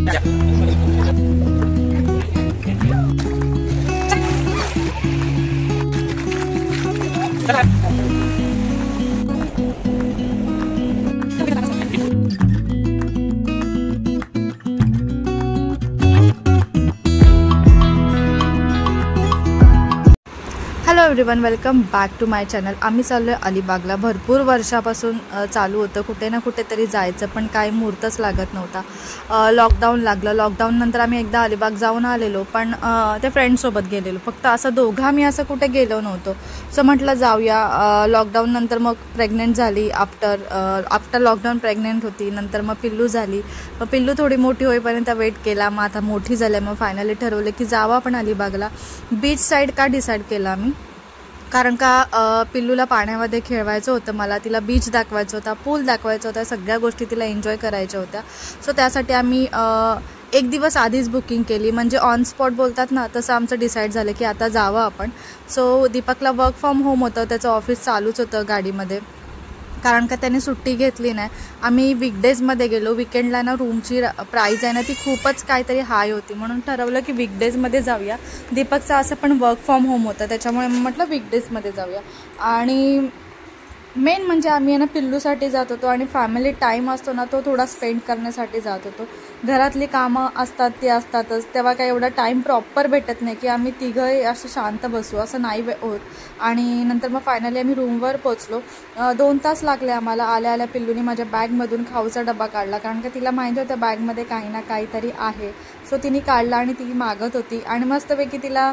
Hello everyone, welcome back to my channel. आम्ही चाललो आहे अलिबागला. भरपूर वर्षापासून चालू होतं कुठे ना कुठेतरी जायचं, पण काही मुहूर्तच लागत नव्हता. लॉकडाऊन लागलं. लॉकडाऊननंतर आम्ही एकदा अलिबाग जाऊन आलेलो, पण ते फ्रेंड्ससोबत गेलेलो. फक्त असं दोघं आम्ही असं कुठे गेलो नव्हतो. सो म्हटलं जाऊया. लॉकडाऊननंतर मग प्रेग्नेंट झाली. आफ्टर लॉकडाऊन प्रेग्नेंट होती. नंतर मग पिल्लू झाली. मग पिल्लू थोडी मोठी होईपर्यंत वेट केला. मग आता मोठी झाली. मग फायनली ठरवलं की जावं आपण अलिबागला. बीच साईड का डिसाईड केला आम्ही, कारण का पिल्लूला पाण्यामध्ये खेळवायचं होतं मला. तिला बीच दाखवायचं होता, पूल दाखवायचं होता, सगळ्या गोष्टी तिला एन्जॉय करायच्या होत्या. सो त्यासाठी आम्ही एक दिवस आधीच बुकिंग केली. म्हणजे ऑन स्पॉट बोलतात ना, तसं आमचं डिसाईड झालं की आता जावं आपण. सो दीपकला वर्क फ्रॉम होम होतं, त्याचं ऑफिस चालूच होतं गाडीमध्ये, कारण का त्याने सुट्टी घेतली नाही. आम्ही वीकडेजमध्ये गेलो. विकेंडला ना रूमची प्राईस आहे ना ती खूपच काहीतरी हाय होती, म्हणून ठरवलं की वीकडेजमध्ये जाऊया. दीपकचं असं पण वर्क फ्रॉम होम होतं, त्याच्यामुळे म्हटलं वीकडेजमध्ये जाऊया. आणि मेन म्हणजे आम्ही आहे ना पिल्लूसाठी जात होतो, आणि फॅमिली टाईम असतो ना तो थोडा स्पेंड करण्यासाठी जात होतो. घरातली कामं असतात ती असतातच, तेव्हा काही एवढा टाईम प्रॉपर भेटत नाही की आम्ही तिघंही असं शांत बसू, असं नाही होत. आणि नंतर मग फायनली आम्ही रूमवर पोचलो. 2 तास लागले आम्हाला. आल्या आल्या पिल्लूनी माझ्या बॅगमधून खाऊचा डबा काढला, कारण का तिला माहिती होतं बॅगमध्ये काही ना काहीतरी आहे. सो तिने काढला आणि ती मागत होती. आणि मस्तपैकी तिला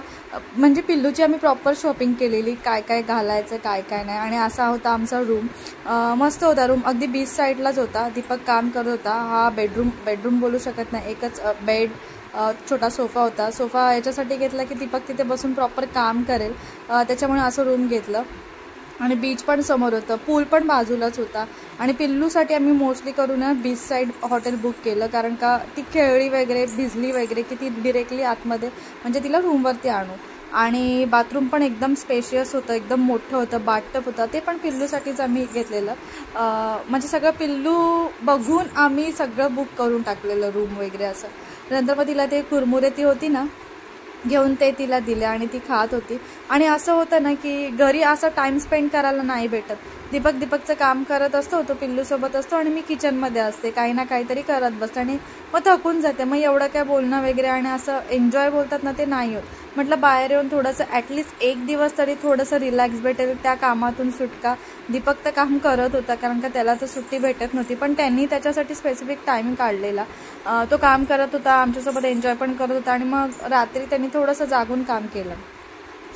म्हणजे पिल्लूची आम्ही प्रॉपर शॉपिंग केलेली, काय काय घालायचं काय काय नाही. आणि असा होता आमचा रूम. मस्त होता रूम, अगदी बीच साईडलाच होता. दीपक काम करत होता. हा बेडरूम बोलू शकत नाही, एकच बेड, छोटा सोफा होता. सोफा याच्यासाठी घेतला की दीपक तिथे बसून प्रॉपर काम करेल, त्याच्यामुळे असं रूम घेतलं. आणि बीच पण समोर होतं, पूल पण बाजूलाच होता. आणि पिल्लूसाठी आम्ही मोस्टली करून बीच साईड हॉटेल बुक केलं, कारण का ती खेळली वगैरे, भिजली वगैरे की ती डिरेक्टली आतमध्ये म्हणजे तिला रूमवरती आणू. आणि बाथरूम पण एकदम स्पेशियस होतं, एकदम मोठं होतं, बाथटब होतं. ते पण पिल्लूसाठीच आम्ही घेतलेलं. म्हणजे सगळं पिल्लू बघून आम्ही सगळं बुक करून टाकलेलं, रूम वगैरे असं. नंतर मग तिला ते कुरमुरे ती होती ना, घेऊन ते तिला दिले आणि ती खात होती. आणि असं होतं ना की घरी असं टाईम स्पेंड करायला नाही भेटत. दीपकचं काम करत असतो, तो पिल्लूसोबत असतो, आणि मी किचनमध्ये असते, काही ना काहीतरी करत बसते, आणि मग थकून जाते. मग एवढं काय बोलणं वगैरे आणि असं एन्जॉय बोलतात ना ते नाही होत. म्हटलं बाहेर येऊन थोडंसं ॲटलिस्ट एक दिवस तरी थोडंसं रिलॅक्स भेटेल, त्या कामातून सुटका. दीपक तर काम करत होता, कारण का त्याला तर सुट्टी भेटत नव्हती, पण त्यांनी त्याच्यासाठी स्पेसिफिक टाईम काढलेला. तो काम करत होता, आमच्यासोबत एन्जॉय पण करत होता. आणि मग रात्री त्यांनी थोडंसं जागून काम केलं.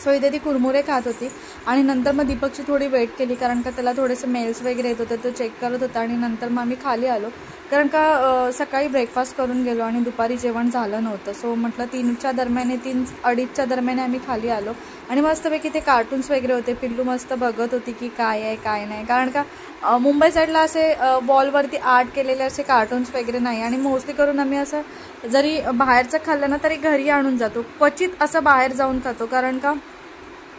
सो इथे ती कुरमुरे खात होती. आणि नंतर मग दीपकची थोडी वेट केली, कारण का त्याला थोडेसे मेल्स वगैरे येत होते, तो चेक करत होता. आणि नंतर मग आम्ही खाली आलो, कारण का सकाळी ब्रेकफास्ट करून गेलो आणि दुपारी जेवण झालं नव्हतं. सो म्हटलं 3च्या दरम्याने, 3-2:30च्या दरम्याने आम्ही खाली आलो. आणि मस्तपैकी ते कार्टून्स वगैरे होते. पिल्लू मस्त बघत होती की काय आहे काय नाही, कारण का मुंबई साईडला असे वॉलवरती आर्ट केलेले असे कार्टून्स वगैरे नाही. आणि मोस्टली करून आम्ही असं जरी बाहेरचं खाल्लं ना तरी घरी आणून जातो, क्वचित असं बाहेर जाऊन खातो, कारण का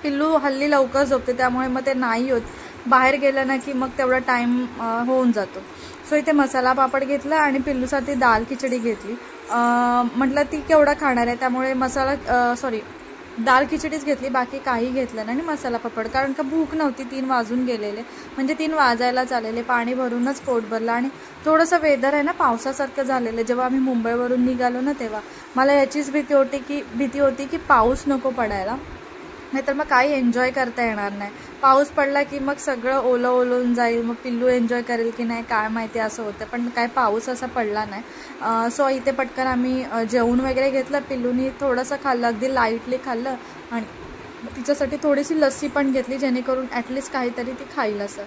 पिल्लू हल्ली लवकर झोपते, त्यामुळे मग ते नाही होत. बाहेर गेलं ना की मग तेवढा टाईम होऊन जातो. सो इथे मसाला पापड घेतला आणि पिल्लूसाठी दाल खिचडी घेतली. म्हटलं ती केवढा खाणार आहे, त्यामुळे दाल खिचडीच घेतली, बाकी काही घेतलं नाही. आणि मसाला पापड, कारण का भूक नव्हती, 3 वाजून गेलेले, म्हणजे 3 वाजायलाच आलेले. पाणी भरूनच पोट भरलं. आणि थोडंसं वेदर आहे ना पावसासारखं झालेलं. जेव्हा आम्ही मुंबईवरून निघालो ना तेव्हा मला याचीच भीती होती की पाऊस नको पडायला, नाहीतर मग काही एन्जॉय करता येणार नाही. पाऊस पडला की मग सगळं ओलं जाईल, मग पिल्लू एन्जॉय करेल की नाही काय माहिती, असं होतं. पण काय पाऊस असा पडला नाही. सो इथे पटकन आम्ही जेवण वगैरे घेतलं. पिल्लूनी थोडंसं खाल्लं, अगदी लाईटली खाल्लं. आणि तिच्यासाठी थोडीशी लस्सी पण घेतली, जेणेकरून ॲटलिस्ट काहीतरी ती खाईल असं.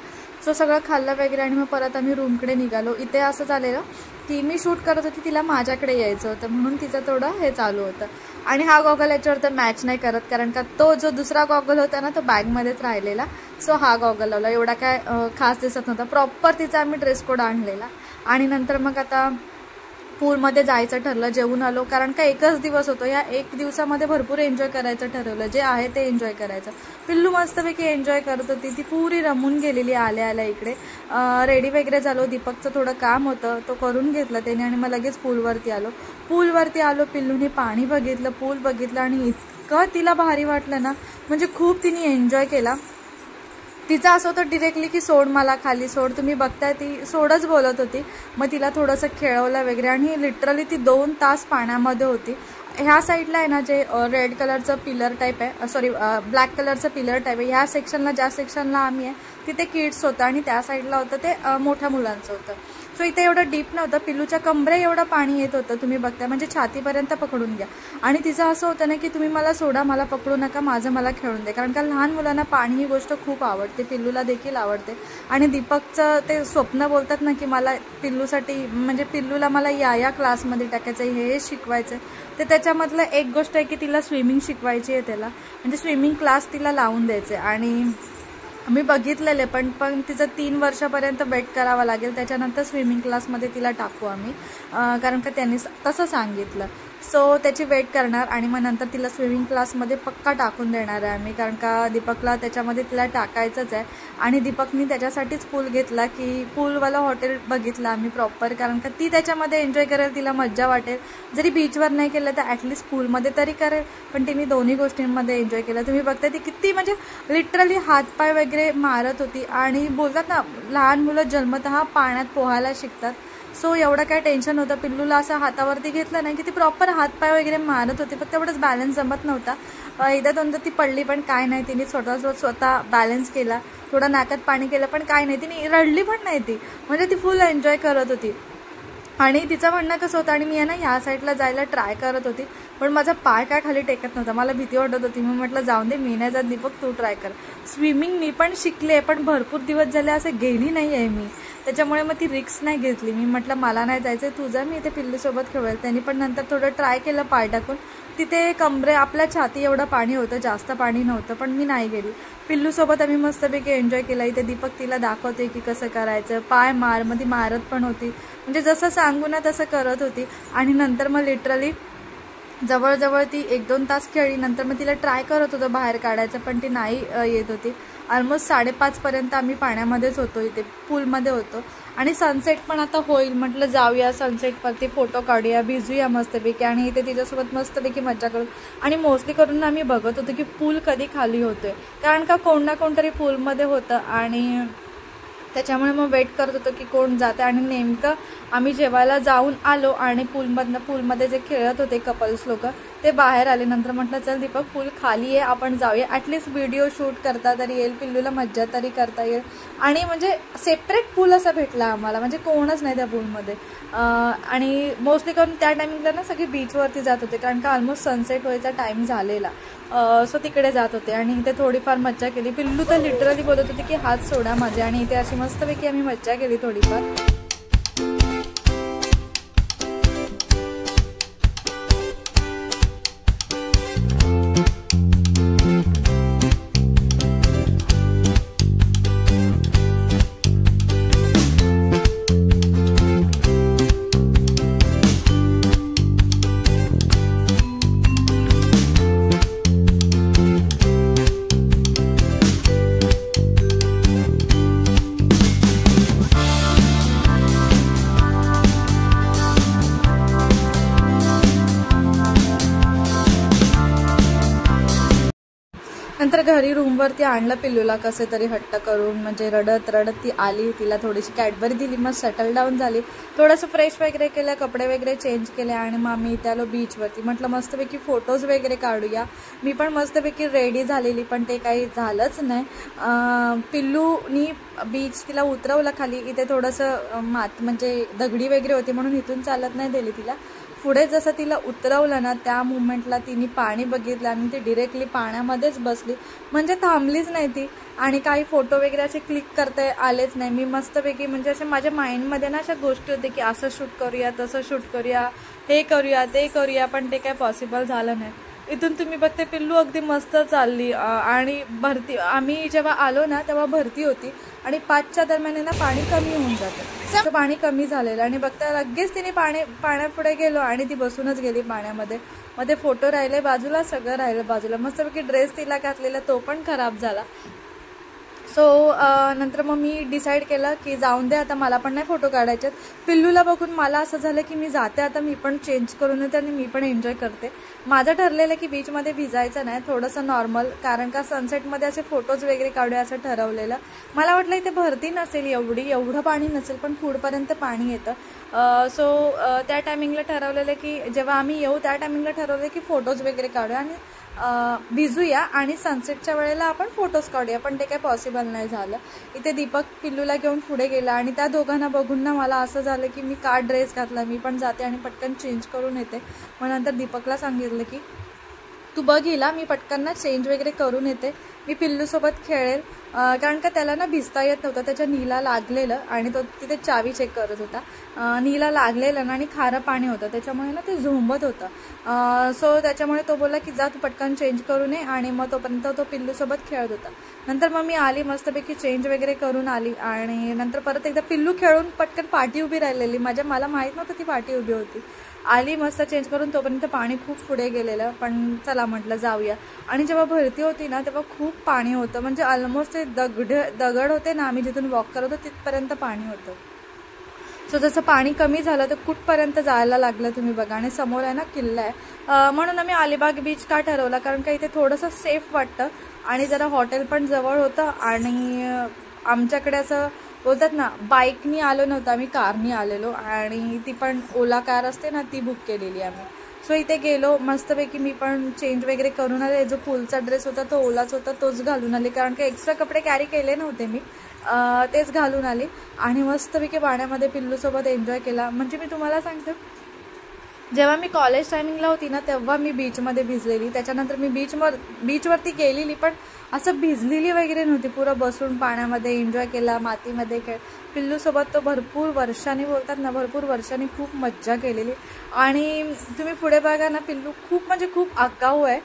सो सगळं खाल्लं वगैरे. आणि मग परत आम्ही रूमकडे निघालो. इथे असं झालेलं की मी शूट करत होती, तिला माझ्याकडे यायचं होतं, म्हणून तिचं थोडं हे चालू होतं. आणि हा गॉगल याच्यावर तर मॅच नाही करत, कारण का तो जो दुसरा गॉगल होता ना तो बॅगमध्येच राहिलेला. सो हा गॉगल लावला, एवढा काय खास दिसत नव्हता. प्रॉपर तिचा आम्ही ड्रेस कोड आणलेला. आणि नंतर मग आता पूलमध्ये जायचं ठरलं, जेवून आलो, कारण का एकच दिवस होतो, या एक दिवसामध्ये भरपूर एन्जॉय करायचं ठरवलं, जे आहे ते एन्जॉय करायचं. पिल्लू मस्तपैकी एन्जॉय करत होती, ती पुरी रमून गेलेली आल्या आल्या इकडे. रेडी वगैरे झालो, दीपकचं थोडं काम होतं तो करून घेतलं त्याने आणि मग लगेच पूलवरती आलो. पिल्लूने पाणी बघितलं, पूल बघितलं आणि इतकं तिला भारी वाटलं ना, म्हणजे खूप तिने एन्जॉय केला. तिचं असं होतं डिरेक्टली की सोड मला खाली सोड, तुम्ही बघताय ती सोडच बोलत होती. मग तिला थोडंसं खेळवलं वगैरे आणि लिटरली ती 2 तास पाण्यामध्ये होती. ह्या साईडला आहे ना जे रेड कलरचं पिलर टाईप आहे, सॉरी ब्लॅक कलरचं पिलर टाईप आहे, ह्या सेक्शनला ज्या सेक्शनला आम्ही आहे तिथे किड्स होतं आणि त्या साईडला होतं ते मोठ्या मुलांचं होतं. सो इथे एवढं डीप नव्हतं, पिल्लूच्या कमरे एवढं पाणी येत होतं, तुम्ही बघताय म्हणजे छातीपर्यंत पकडून घ्या. आणि तिचं असं होतं ना की तुम्ही मला सोडा, मला पकडू नका, माझं मला खेळून दे, कारण का लहान मुलांना पाणी ही गोष्ट खूप आवडते, पिल्लूला देखील आवडते. आणि दीपकचं ते स्वप्न बोलतात ना की मला पिल्लूसाठी म्हणजे पिल्लूला मला या क्लासमध्ये टाकायचं आहे, हे शिकवायचं आहे, तर त्याच्यामधलं एक गोष्ट आहे की तिला स्विमिंग शिकवायची आहे, त्याला म्हणजे स्विमिंग क्लास तिला लावून द्यायचे. आणि मी बघितलेले पण तिचं 3 वर्षापर्यंत वेट करावं लागेल, त्याच्यानंतर स्विमिंग क्लासमध्ये तिला टाकू आम्ही, कारण का त्यांनी तसं सांगितलं. सो त्याची वेट करणार आणि मग नंतर तिला स्विमिंग क्लासमध्ये पक्का टाकून देणार आहे आम्ही, कारण का दीपकला त्याच्यामध्ये तिला टाकायचंच आहे. आणि दीपकनी त्याच्यासाठीच पूल घेतला की पूलवाला हॉटेल बघितलं आम्ही प्रॉपर, कारण का ती त्याच्यामध्ये एन्जॉय करेल, तिला मज्जा वाटेल. जरी बीचवर नाही केलं तर ॲटलिस्ट पूलमध्ये तरी करेल, पण तिने दोन्ही गोष्टींमध्ये एन्जॉय केलं. तुम्ही बघताय ती किती म्हणजे लिटरली हातपाय वगैरे मारत होती. आणि बोलतात ना लहान मुलं जन्मतः पाण्यात पोहायला शिकतात, सो एवढं काय टेन्शन होतं. पिल्लूला असं हातावरती घेतलं नाही की ती प्रॉपर हातपाय वगैरे मारत होती, फक्त तेवढंच बॅलन्स जमत नव्हता. एकदा दोनदा ती पडली पण काय नाही, तिने स्वतः बॅलन्स केला, थोडं नाकात पाणी केलं पण काय नाही, तिने रडली पण नाही ती, म्हणजे ती फुल एन्जॉय करत होती. आणि तिचं म्हणणं कसं होतं, आणि मी आहे ना ह्या साईडला जायला ट्राय करत होती, पण माझा पाय काय खाली टेकत नव्हता, मला भीती वाटत होती. मी म्हटलं जाऊन दे, मी नाही जात, दीपक तू ट्राय कर. स्विमिंग मी पण शिकले, पण भरपूर दिवस झाले असं गेली नाही आहे मी, त्याच्यामुळे मग ती रिक्स नाही घेतली. मी म्हटलं मला नाही जायचं, तुझं मी इथे पिल्लूसोबत खेळेल. त्यांनी पण नंतर थोडं ट्राय केलं पाय टाकून, तिथे कमरे आपल्या छाती एवढं पाणी होतं, जास्त पाणी नव्हतं, पण मी नाही गेली. पिल्लूसोबत आम्ही मस्तपैकी एन्जॉय केला. इथे दीपक तिला दाखवते की कसं करायचं, पाय मार, मग ती मारत पण होती, म्हणजे जसं सांगू ना तसं करत होती. आणि नंतर मग लिटरली जवळजवळ ती 1-2 तास खेळली. नंतर मग तिला ट्राय करत होतो बाहेर काढायचं, पण ती नाही येत होती. ऑलमोस्ट 5:30पर्यंत आम्ही पाण्यामध्येच होतो, इथे पूलमध्ये होतो. आणि सनसेट पण आता होईल, म्हटलं जाऊया सनसेटवरती फोटो काढूया, भिजूया मस्तपैकी आणि इथे तिच्यासोबत मस्तपैकी मजा करू. आणि मोस्टली करून आम्ही बघत होतो की पूल कधी खाली होतोय, कारण का कोण ना कोणतरी पूलमध्ये होतं आणि त्याच्यामुळे मग वेट करत होतो की कोण जाते. आणि नेमकं आम्ही जेवायला जाऊन आलो आणि पूलमध्ये जे खेळत होते कपल्स लोक ते बाहेर आले. नंतर म्हटलं चल दीपक पूल खाली आहे, आपण जाऊया, ॲटलिस्ट व्हिडिओ शूट करता तरी येईल, पिल्लूला मज्जा तरी करता येईल. आणि म्हणजे सेपरेट पूल असा भेटला आम्हाला, म्हणजे कोणच नाही त्या पूलमध्ये. आणि मोस्टली करून त्या टायमिंगला ना सगळी बीचवरती जात होते, कारण का ऑलमोस्ट सनसेट व्हायचा टाईम झालेला. सो तिकडे जात होते आणि इथे थोडीफार मज्जा केली. पिल्लू तर लिटरली बोलत होती की हात सोडा माझे, आणि इथे अशी मस्तपैकी आम्ही मज्जा केली थोडीफार. नंतर घरी रूमवरती आणलं पिल्लूला कसे तरी हट्ट करून, म्हणजे रडत ती आली, तिला थोडीशी कॅडबरी दिली, मग सेटल डाऊन झाली, थोडंसं फ्रेश वगैरे केलं, कपडे वगैरे चेंज केले आणि मग आम्ही इथे आलो बीचवरती. म्हटलं मस्तपैकी फोटोज वगैरे काढूया. मी पण मस्तपैकी रेडी झालेली, पण ते काही झालंच नाही. पिल्लूनी बीच तिला उतरवलं खाली, इथे थोडंसं म्हणजे दगडी वगैरे होती म्हणून इथून चालत नाही दिली तिला. पुढे जसं तिला उतरवलं ना त्या मुवमेंटला तिने पाणी बघितलं आणि ती डिरेक्टली पाण्यामध्येच बसली, म्हणजे थांबलीच नाही ती. आणि काही फोटो वगैरे असे क्लिक करता आलेच नाही. मी मस्तपैकी म्हणजे असे माझ्या माइंडमध्ये ना अशा गोष्टी होते की असं शूट करूया, तसं शूट करूया, हे करूया, ते करूया, पण ते काय पॉसिबल झालं नाही. इथून तुम्ही बघते पिल्लू अगदी मस्त चालली आणि भरती आम्ही जेव्हा आलो ना तेव्हा भरती होती आणि 5च्या दरम्यान ना पाणी कमी होऊन जातं. पाणी कमी झालेलं आणि बघता लगेच तिने पाण्यापुढे गेलो आणि ती बसूनच गेली पाण्यामध्ये. मध्ये फोटो राहिले बाजूला, सगळं राहिलं बाजूला. मस्तपैकी ड्रेस तिला घातलेला तो पण खराब झाला. सो नंतर मग मी डिसाईड केलं की जाऊन दे आता, मला पण नाही फोटो काढायचे. पिल्लूला बघून मला असं झालं की मी जाते आता, मी पण चेंज करून येते आणि मी पण एन्जॉय करते. माझं ठरलेलं की बीचमध्ये भिजायचं नाही, थोडंसं नॉर्मल, कारण का सनसेटमध्ये असे फोटोज वगैरे काढूया असं ठरवलेलं. मला वाटलं इथे भरती नसेल एवढं पाणी नसेल, पण पुढपर्यंत पाणी येतं. सो त्या टायमिंगला ठरवलेलं की जेव्हा आम्ही येऊ त्या टायमिंगला ठरवलं की फोटोज वगैरे काढूया आणि भिजूया आणि सनसेटच्या वेळेला आपण फोटोज काढूया. पण ते काही पॉसिबल नाही झालं. इथे दीपक पिल्लूला घेऊन पुढे गेला आणि त्या दोघांना बघून ना मला असं झालं की मी का ड्रेस घातला, मी पण जाते आणि पटकन चेंज करून येते. मग नंतर दीपकला सांगितलं की तू बघ हिला, मी पटकन ना चेंज वगैरे करून येते, मी पिल्लूसोबत खेळेल. कारण का त्याला ना भिजता येत नव्हतं, त्याच्या नीला लागलेलं आणि तो तिथे चावी चेक करत होता. नीला लागलेलं ना आणि खारं पाणी होतं, त्याच्यामुळे ना ते झोंबत होतं. सो त्याच्यामुळे तो बोलला की जा तू पटकन चेंज करून ये, आणि मग तोपर्यंत तो पिल्लूसोबत खेळत होता. नंतर मग मी आली, मस्तपैकी चेंज वगैरे करून आली आणि नंतर परत एकदा पिल्लू खेळून पटकन पाठी उभी राहिलेली, मला माहीत नव्हतं ती पाठी उभी होती. आली मस्त चेंज करून, तोपर्यंत पाणी खूप पुढे गेलेलं. पण चला म्हटलं जाऊया. आणि जेव्हा भरती होती ना तेव्हा खूप पाणी होतं, म्हणजे ऑलमोस्ट ते दगड होते ना, आम्ही जिथून वॉक करत होतो तिथपर्यंत पाणी होतं. सो जसं पाणी कमी झालं तर कुठपर्यंत जायला लागलं तुम्ही बघा. आणि समोर आहे ना किल्ला आहे, म्हणून आम्ही अलिबाग बीच का ठरवला, कारण का इथे थोडंसं सेफ वाटतं आणि जरा हॉटेल पण जवळ होतं. आणि आमच्याकडे असं बोलतात ना बाईकनी आलो नव्हतं, आम्ही कारनी आलेलो आणि ती पण ओला कार असते ना ती बुक केलेली आम्ही. सो इथे गेलो मस्तपैकी, मी पण चेंज वगैरे करून आले. जो पूलचा ड्रेस होता तो ओलाच होता, तोच घालून आले, कारण का एक्स्ट्रा कपडे कॅरी केले नव्हते मी, तेच घालून आले आणि मस्तपैकी पाण्यामध्ये पिल्लूसोबत एन्जॉय केला. म्हणजे मी तुम्हाला सांगते, जेव्हा मी कॉलेज टायमिंगला होती ना तेव्हा मी बीचमध्ये भिजलेली, त्याच्यानंतर मी बीचवरती गेलेली पण असं भिजलेली वगैरे नव्हती. पुरं बसून पाण्यामध्ये एन्जॉय केला, मातीमध्ये खेळ. पिल्लूसोबत तो भरपूर वर्षांनी, बोलतात ना भरपूर वर्षांनी खूप मज्जा केलेली. आणि तुम्ही पुढे बघा ना, पिल्लू खूप आगाऊ आहे,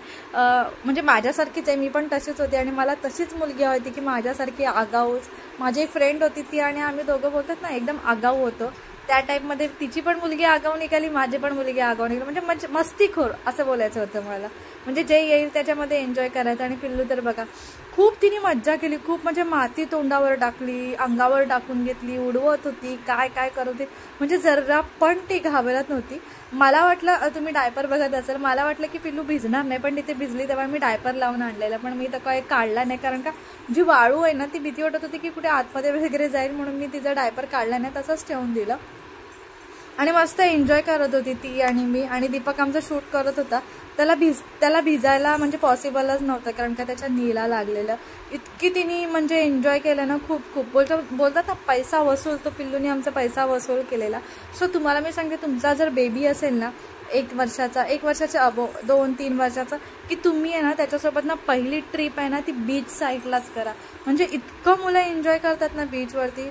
म्हणजे माझ्यासारखीच आहे, मी पण तशीच होती आणि मला तशीच मुलगी हवी होती की माझ्यासारखी आगाऊच. माझी एक फ्रेंड होती ती आणि आम्ही दोघं बोलतात ना एकदम आगाऊ होतो. त्या टाईपमध्ये तिची पण मुलगी आगाऊ निघाली, माझी पण मुलगी आगाऊ निघाली, म्हणजे मस्तीखोर असं बोलायचं होतं मला. म्हणजे जे येईल त्याच्यामध्ये एन्जॉय करायचं. आणि पिल्लू तर बघा खूप तिने मज्जा केली, खूप म्हणजे माती तोंडावर टाकली, अंगावर टाकून घेतली, उडवत होती, काय करत होती, म्हणजे जरा पण ती घाबरत नव्हती. मला वाटलं, तुम्ही डायपर बघत असेल, मला वाटलं की पिल्लू भिजणार नाही, पण तिथे भिजली तेव्हा मी डायपर लावून आणलेला, पण मी तर काय काढला नाही, कारण का जी वाळू आहे ना ती भीती वाटत होती की कुठे आतमध्ये वगैरे जाईल, म्हणून मी तिचा डायपर काढला नाही, तसंच ठेवून दिलं. आणि मस्त एन्जॉय करत होती ती आणि मी. आणि दीपक आमचं शूट करत होता, त्याला भिजायला म्हणजे पॉसिबलच नव्हतं, कारण का त्याच्या नीला लागलेलं. इतकी तिने म्हणजे एन्जॉय केलं ना, खूप बोलतात ना पैसा वसूल, तो पिल्लूने आमचा पैसा वसूल केलेला. सो तुम्हाला मी सांगते, तुमचा जर बेबी असेल ना 1 वर्षाच्या अबो 2-3 वर्षाचा, की तुम्ही आहे ना त्याच्यासोबत ना पहिली ट्रिप आहे ना ती बीच साईडलाच करा. म्हणजे इतकं मुलं एन्जॉय करतात ना बीचवरती.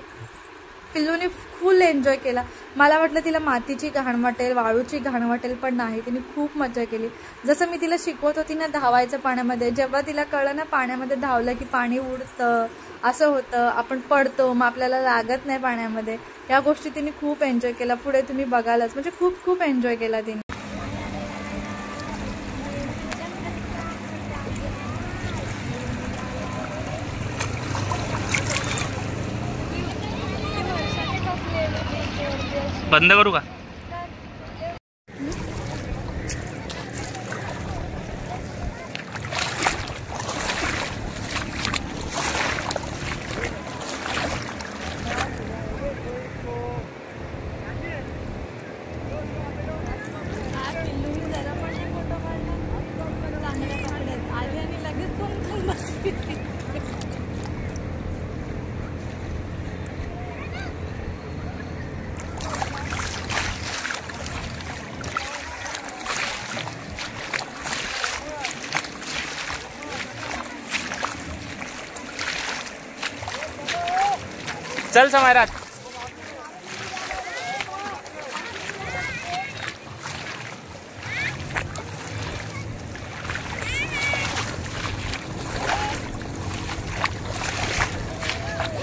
पिल्लूने फुल एन्जॉय केला. मला वाटलं तिला मातीची घाण वाटेल, वाळूची घाण वाटेल, पण नाही, तिने खूप मजा केली. जसं मी तिला शिकवत होती ना धावायचं पाण्यामध्ये, जेव्हा तिला कळलं ना पाण्यामध्ये धावलं की पाणी उडतं, असं होतं, आपण पडतो, मग आपल्याला लागत नाही पाण्यामध्ये, या गोष्टी तिने खूप एन्जॉय केला. पुढे तुम्ही बघालच, म्हणजे खूप एन्जॉय केला तिने. बंद करू का? चल समारात.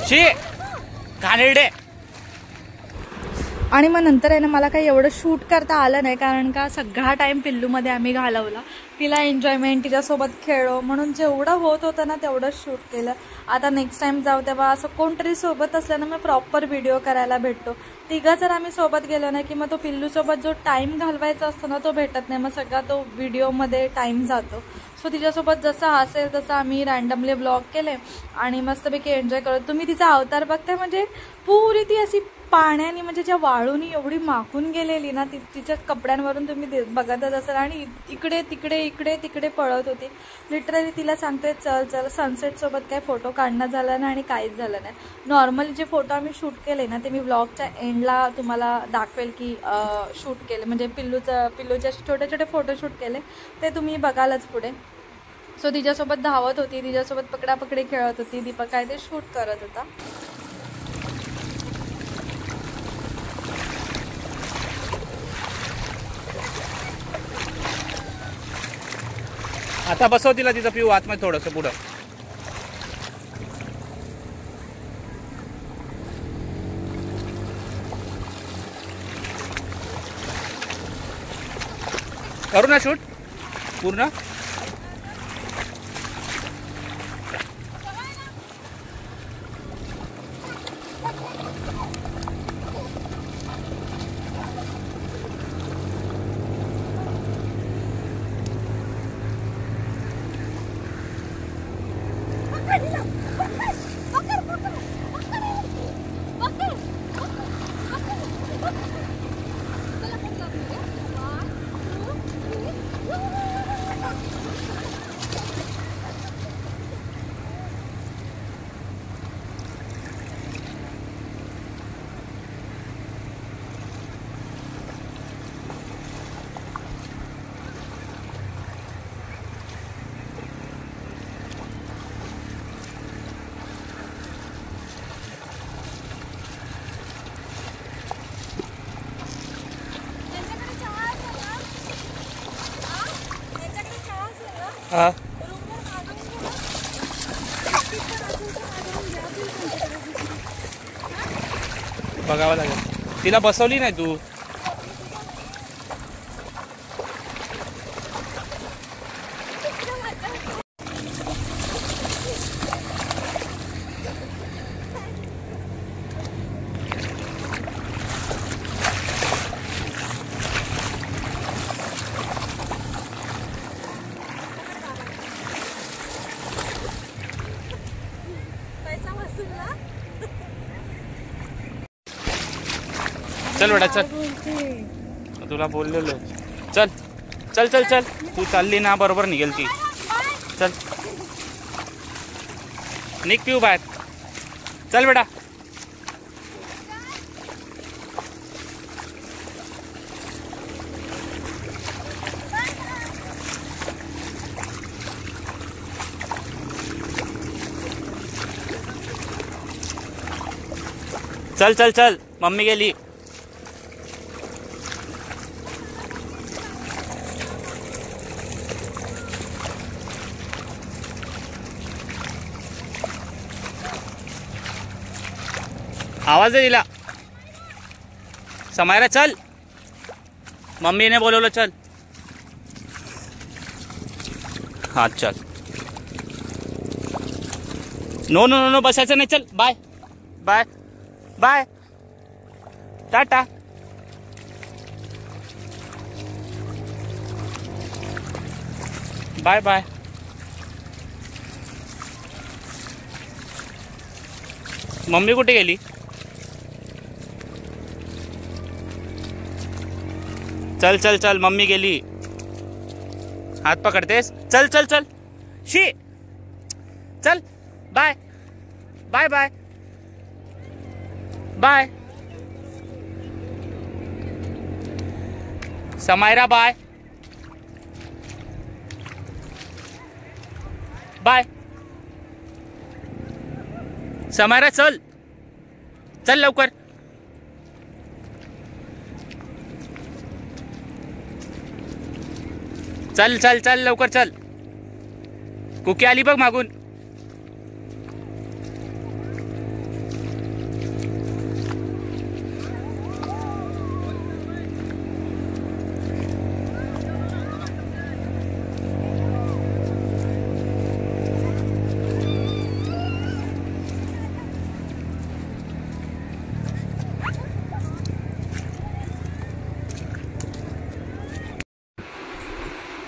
शी घाणेरडे. आणि मग नंतर आहे ना मला काही एवढं शूट करता आलं नाही, कारण का सगळा टाईम पिल्लूमध्ये आम्ही घालवला. तिला एन्जॉयमेंट, तिच्यासोबत खेळो म्हणून जेवढं होत होतं ना तेवढंच शूट केलं. आता नेक्स्ट टाइम जाऊ तेव्हा असं कोणतरी सोबत असल्यानं मग प्रॉपर व्हिडिओ करायला भेटतो. तिघं जर आम्ही सोबत गेलो ना की मग तो पिल्लूसोबत जो टाईम घालवायचा असतो ना तो भेटत नाही, मग सगळा तो व्हिडिओमध्ये टाईम जातो. सो तिच्यासोबत जसं असेल तसं आम्ही रँडमली ब्लॉग केले आणि मस्तपैकी एन्जॉय करत. तुम्ही तिचा अवतार बघताय, म्हणजे पुरी ती अशी पाण्याने म्हणजे ज्या वाळूनी एवढी माखून गेलेली ना, तिच्या कपड्यांवरून तुम्ही बघतच असाल. आणि इकडे तिकडे इकडे तिकडे पळत होती. लिटरली तिला सांगते चल चल. सनसेटसोबत काही फोटो काढणं झालं नाही आणि काहीच झालं नाही. नॉर्मली जे फोटो आम्ही शूट केले ना ते मी ब्लॉगच्या एंडला तुम्हाला दाखवेल की शूट केले, म्हणजे पिल्लूचे छोटे छोटे फोटो शूट केले ते तुम्ही बघालच पुढे. सो तिच्यासोबत धावत होती, तिच्यासोबत पकडापकडी खेळत होती. दीपक काय ते शूट करत होता. आता बसव तिला, तिचं पिऊ आतमध्ये थोडंसं पुढं. करू ना शूट पूर्ण. हा बघावं लागेल. तिला बसवली नाही तू. चल बेटा चल, तुला बोललेलो. चल चल चल चल. तू चालली ना बरोबर निघेल ती. चल निघ पिऊ बाहेर. चल बेटा. चल चल चल, मम्मी गेली. आवाज आहे तिला. समायरा चल, मम्मीने बोलवलं चल. हा चल. नो नो नो नो बसायचं नाही. चल bye bye bye tata. Bye bye. Mummy कुठे गेली? चल चल चल, मम्मी गेली. हात पकडतेस? चल चल चल. शी चल. Bye bye bye bye. Samaira bye bye. Samaira चल चल लवकर. चल चल चल लवकर चल. कुकी आली बघ मागून.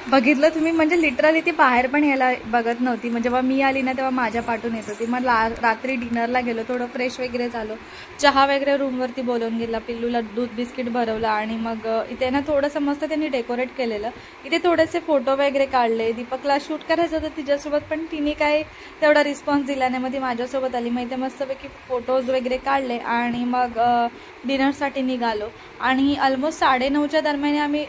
बघितलं तुम्ही, म्हणजे लिटरली ती बाहेर पण यायला बघत नव्हती. म्हणजे जेव्हा मी आली ना तेव्हा माझ्या पाठून येत होती. मग रात्री डिनरला गेलो, थोडं फ्रेश वगैरे झालो, चहा वगैरे रूमवरती बोलवून गेला, पिल्लूला दूध बिस्किट भरवलं आणि मग इथे ना थोडंसं मस्त त्यांनी डेकोरेट केलेलं. इथे थोडेसे फोटो वगैरे काढले. दीपकला शूट करायचं होतं तिच्यासोबत, पण तिने काय तेवढा रिस्पॉन्स दिला नाही. मग ती माझ्यासोबत आली. मग इथे मस्तपैकी फोटोज वगैरे काढले आणि मग डिनरसाठी निघालो. आणि ऑलमोस्ट 9:30च्या दरम्यान आम्ही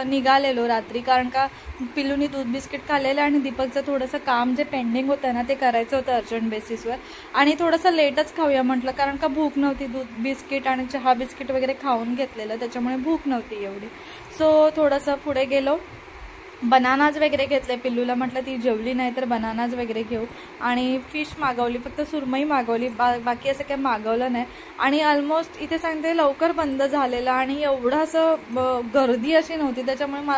निघालेलो रात्री, कारण का पिल्लूनी दूध बिस्किट खाल्लेलं आणि दीपकचं थोडंसं काम जे पेंडिंग होतं ना ते करायचं होतं अर्जंट बेसिसवर. आणि थोडंसं लेटच खाऊया म्हटलं, कारण का भूक नव्हती. दूध बिस्किट आणि चहा बिस्किट वगैरे खाऊन घेतलेलं, त्याच्यामुळे भूक नव्हती एवढी. सो थोडंसं पुढे गेलो. बनानाज वगैरे घेतले. पिल्लूला म्हटलं ती जेवली नाही तर बनानाज वगैरे घेऊ. आणि फिश मागवली, फक्त सुरमई मागवली, बाकी असं काही मागवलं नाही. आणि ऑलमोस्ट इथे सांगते लवकर बंद झालेलं आणि एवढं असं गर्दी अशी नव्हती, त्याच्यामुळे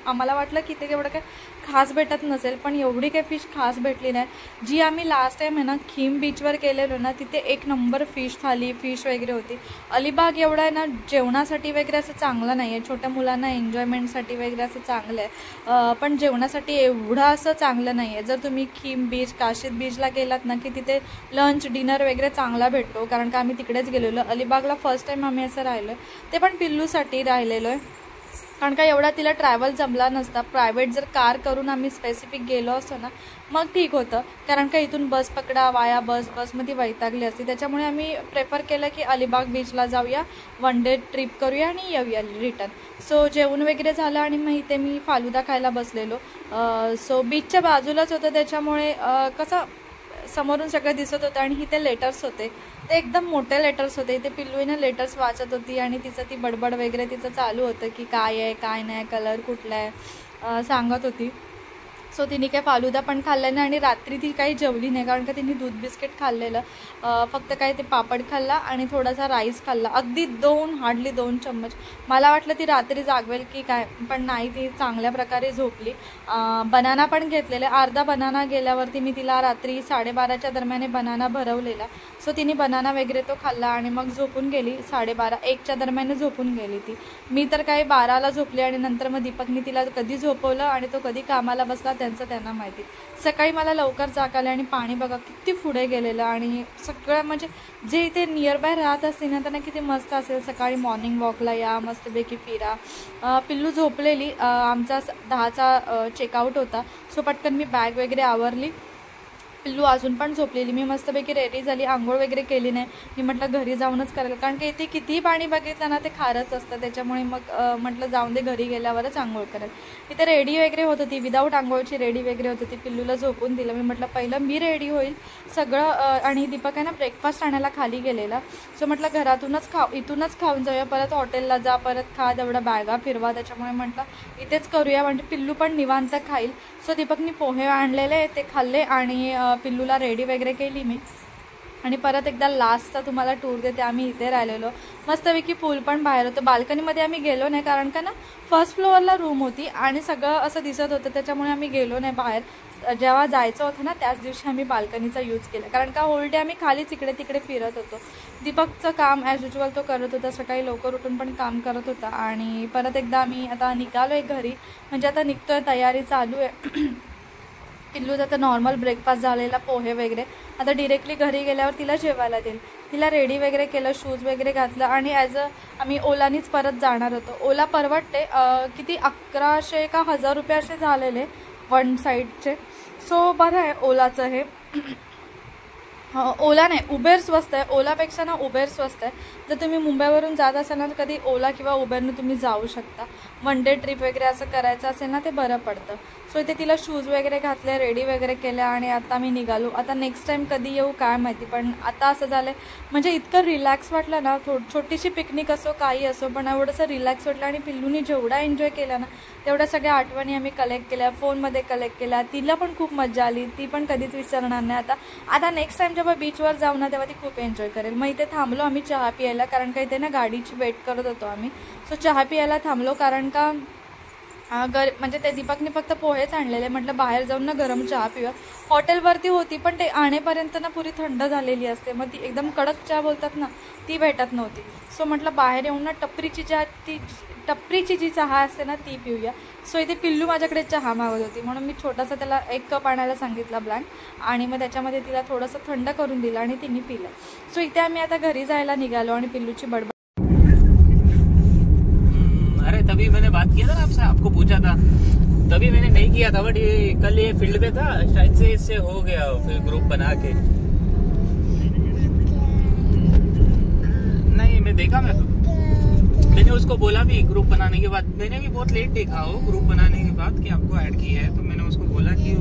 आम्हाला वाटलं की ते एवढं काय खास भेटत नसेल, पण एवढी काही फिश खास भेटली नाही. जी आम्ही लास्ट टाइम आहे ना खीम बीचवर गेलेलो ना, तिथे 1 नंबर फिश थाली, फिश वगैरे होती. अलिबाग एवढा आहे ना जेवणासाठी वगैरे असं चांगलं नाही आहे, छोट्या मुलांना एन्जॉयमेंटसाठी वगैरे असं चांगलं आहे, पण जेवणासाठी एवढं असं चांगलं नाही आहे. जर तुम्ही खीम बीच, काशीद बीचला गेलात ना की तिथे लंच डिनर वगैरे चांगला भेटतो, कारण का आम्ही तिकडेच गेलेलो. अलिबागला फर्स्ट टाइम आम्ही असं राहिलो, ते पण पिल्लूसाठी राहिलेलो आहे, कारण का एवढा तिला ट्रॅव्हल जमला नसता. प्रायव्हेट जर कार करून आम्ही स्पेसिफिक गेलो असतो ना मग ठीक होतं, कारण का इथून बस पकडा, वाया बसमध्ये वैतागली असती. त्याच्यामुळे आम्ही प्रेफर केलं की अलिबाग बीचला जाऊया, 1 डे ट्रिप करूया आणि येऊया रिटर्न. सो जेवण वगैरे झालं आणि मग इथे मी फालुदा खायला बसलेलो. सो बीचच्या बाजूलाच होतं, त्याच्यामुळे कसं समोरून सगळं दिसत होतं. आणि इथे लेटर्स होते, ते एकदम मोठे लेटर्स होते. इथे पिल्लूने लेटर्स वाचत होती आणि तिचं ती बडबड वगैरे तिचं चालू होतं की काय आहे काय नाही, कलर कुठला आहे सांगत होती. सो तिने काय फालुदा पण खाल्ला नाही आणि रात्री ती काही जेवली नाही, कारण का तिने दूध बिस्किट खाल्लेलं, फक्त काय ते पापड खाल्ला आणि थोडासा राईस खाल्ला, अगदी हार्डली 2 चम्मच. मला वाटलं ती रात्री जागवेल की काय, पण नाही, ती चांगल्या प्रकारे झोपली. बनाना पण घेतलेले, अर्धा बनाना गेल्यावरती मी तिला रात्री 12:30च्या दरम्यान बनाना भरवलेला. सो तिने बनाना वगैरे तो खाल्ला आणि मग झोपून गेली. 12:30-1च्या दरम्यान झोपून गेली ती. मी तर काही 12ला झोपली आणि नंतर मग दीपकनी तिला कधी झोपवलं आणि तो कधी कामाला बसला त्यांना माहिती. सकाळी मला लवकर जाग आली आणि पाणी बघा किती पुढे गेलेलं. आणि सगळं म्हणजे जे इथे नियर बाय राहत असते ना त्यांना किती मस्त असेल, सकाळी मॉर्निंग वॉकला या, मस्तपैकी फिरा. पिल्लू झोपलेली, आमचा 10चा चेकआउट होता. सो पटकन मी बॅग वगैरे आवरली. पिल्लू अजून पण झोपलेली. मी मस्तपैकी रेडी झाली, आंघोळ वगैरे केली नाही. मी म्हटलं घरी जाऊनच करायला, कारण की इथे कितीही पाणी बघितलं ना ते खारच असतं, त्याच्यामुळे मग म्हटलं जाऊन दे, घरी गेल्यावरच आंघोळ करेल. इथे रेडी वगैरे होत होती, विदाऊट आंघोळची रेडी वगैरे होत होती. पिल्लूला झोपून दिलं. मी म्हटलं पहिलं मी रेडी होईल सगळं. आणि दीपक आहे ना ब्रेकफास्ट आणायला खाली गेलेला. सो म्हटलं घरातूनच इथूनच खाऊन जाऊया, परत हॉटेलला जा, परत खा, तेवढा बॅगा फिरवा, त्याच्यामुळे म्हटलं इथेच करूया, म्हणजे पिल्लू पण निवांत खाईल. सो दीपकनी पोहे आणलेले ते खाल्ले आणि पिल्लूला रेडी वगैरे केली मी. आणि परत एकदा लास्टचा तुम्हाला टूर देते. आम्ही इथे राहिलेलो, मस्तपैकी पूल पण बाहेर होतं. बाल्कनीमध्ये आम्ही गेलो नाही, कारण का ना फर्स्ट फ्लोअरला रूम होती आणि सगळं असं दिसत होतं, त्याच्यामुळे आम्ही गेलो नाही बाहेर. जेव्हा जायचं होतं ना त्याच दिवशी आम्ही बाल्कनीचा यूज केला, कारण का होल डे आम्ही खालीच इकडे तिकडे फिरत होतो. दीपकचं काम ॲज युजल तो करत होता, सकाळी लवकर उठून पण काम करत होता. आणि परत एकदा आम्ही आता निघालो आहे घरी, म्हणजे आता निघतोय, तयारी चालू आहे. पिल्लूचा तर नॉर्मल ब्रेकफास्ट झालेला, पोहे वगैरे. आता डिरेक्टली घरी गेल्यावर तिला जेवायला देईल. तिला रेडी वगैरे केलं, शूज वगैरे घातलं आणि आम्ही ओलानीच परत जाणार होतो. ओला परवडते, किती 1100 का 1000 रुपये असे झालेले 1 साईडचे. सो बरं आहे ओलाचं हे. ओला नाही, उबेर स्वस्त आहे. ओलापेक्षा ना उबेर स्वस्त आहे. जर तुम्ही मुंबईवरून जात असाल ना तर कधी ओला किंवा उबेरनं तुम्ही जाऊ शकता. 1 डे ट्रिप वगैरे असं करायचं असेल ना ते बरं पडतं. सो इथे तिला शूज वगैरे घातले, रेडी वगैरे केल्या आणि आता मी निघालो. आता नेक्स्ट टाईम कधी येऊ काय माहिती, पण आता असं झालं म्हणजे इतकं रिलॅक्स वाटलं ना. छोटीशी पिकनिक असो काही असो, पण एवढंसं रिलॅक्स वाटलं. आणि पिल्लूनी जेवढा एन्जॉय केला ना तेवढ्या सगळ्या आठवणी आम्ही कलेक्ट केल्या, फोनमध्ये कलेक्ट केल्या. तिला पण खूप मजा आली, ती पण कधीच विसरणार नाही. आता नेक्स्ट टाईम जेव्हा बीचवर जाऊ ना तेव्हा ती खूप एन्जॉय करेल. मग इथे थांबलो आम्ही चहा पियायला, कारण का इथे ना गाडीची वेट करत होतो आम्ही. सो चहा पियायला थांबलो, कारण का म्हणजे ते दीपकने फक्त पोहेच आणलेले. म्हटलं बाहेर जाऊन ना गरम चहा पिऊया. हॉटेलवरती होती पण ते आणेपर्यंत ना पुरी थंड झालेली असते, मग ती एकदम कडक चहा बोलतात ना ती भेटत नव्हती. सो म्हटलं बाहेर येऊन ना टपरीची जी चहा असते ना ती पिऊया. सो इथे पिल्लू माझ्याकडे चहा मागत होती म्हणून मी छोटासा त्याला 1 कप आणायला सांगितला ब्लँक, आणि मग त्याच्यामध्ये तिला थोडंसं थंड करून दिलं आणि तिने पिलं. सो इथे आम्ही आता घरी जायला निघालो आणि पिल्लूची बडबड. अरे तभी मैंने बात किया था ना आपसे, आपको पूछा था, तभी मैंने नहीं किया था, बट ये कल ये फील्ड पे था, शायद से इससे हो गया फिर ग्रुप बना के. नहीं मैं देखा, मैंने उसको बोला भी ग्रुप बनाने के बाद, मैंने भी बहुत लेट देखा हो ग्रुप बनाने के बाद कि आपको ऐड किया है, तो मैंने उसको बोला कि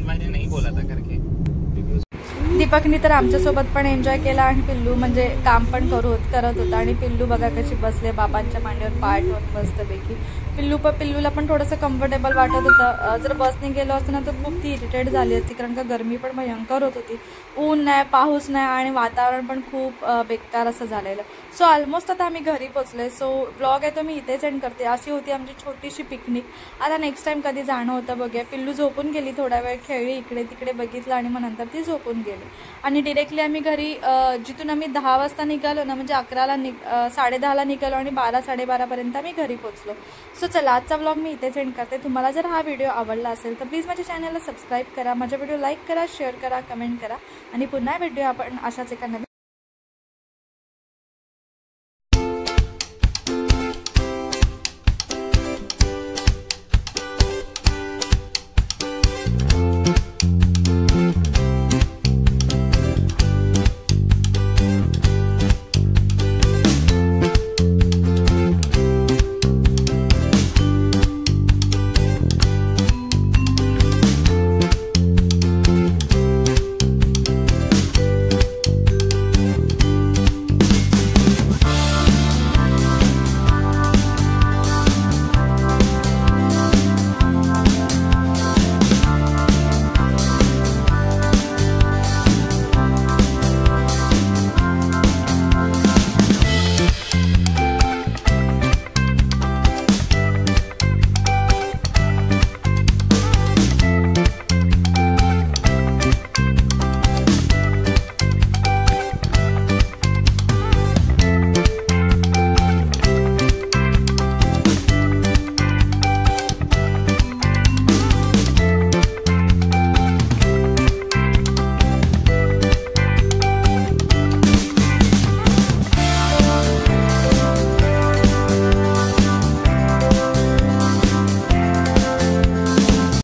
मैंने नहीं बोला था करके. दीपकनी तर आमच्यासोबत पण एन्जॉय केला आणि पिल्लू म्हणजे काम पण करत होता. आणि पिल्लू बघा कशी बसले बाबांच्या मांडीवर पाय ठेवून मस्तपैकी. पिल्लूला पण थोडंसं कम्फर्टेबल वाटत होतं. जर बसने गेलो असतं ना तर खूप ती इरिटेट झाली असती, कारण का गरमी पण भयंकर होत होती. ऊन नाही, पाऊस नाही आणि वातावरण पण खूप बेकार असं झालेलं. सो ऑलमोस्ट आता आम्ही घरी पोचलोय. सो ब्लॉग आहे तो मी इथे सेंड करते. अशी होती आमची छोटीशी पिकनिक. आता नेक्स्ट टाइम कधी जाणं होतं बघूया. पिल्लू झोपून गेली, थोडा वेळ खेळली, इकडे तिकडे बघितलं आणि मग नंतर ती झोपून गेली. आणि डिरेक्टली आम्ही घरी जिथून आम्ही 10 वाजता निघालो ना, म्हणजे 10:30ला निघालो आणि 12-12:30पर्यंत आम्ही घरी पोचलो. सो चला आजचा व्लॉग मी इथे सेंड करते. तुम्हाला जर हा व्हिडिओ आवडला असेल तर प्लीज माझ्या चॅनलला सबस्क्राईब करा, माझ्या व्हिडिओ लाईक करा, शेअर करा, कमेंट करा आणि पुन्हा भेटूया आपण अशाच एका नवीन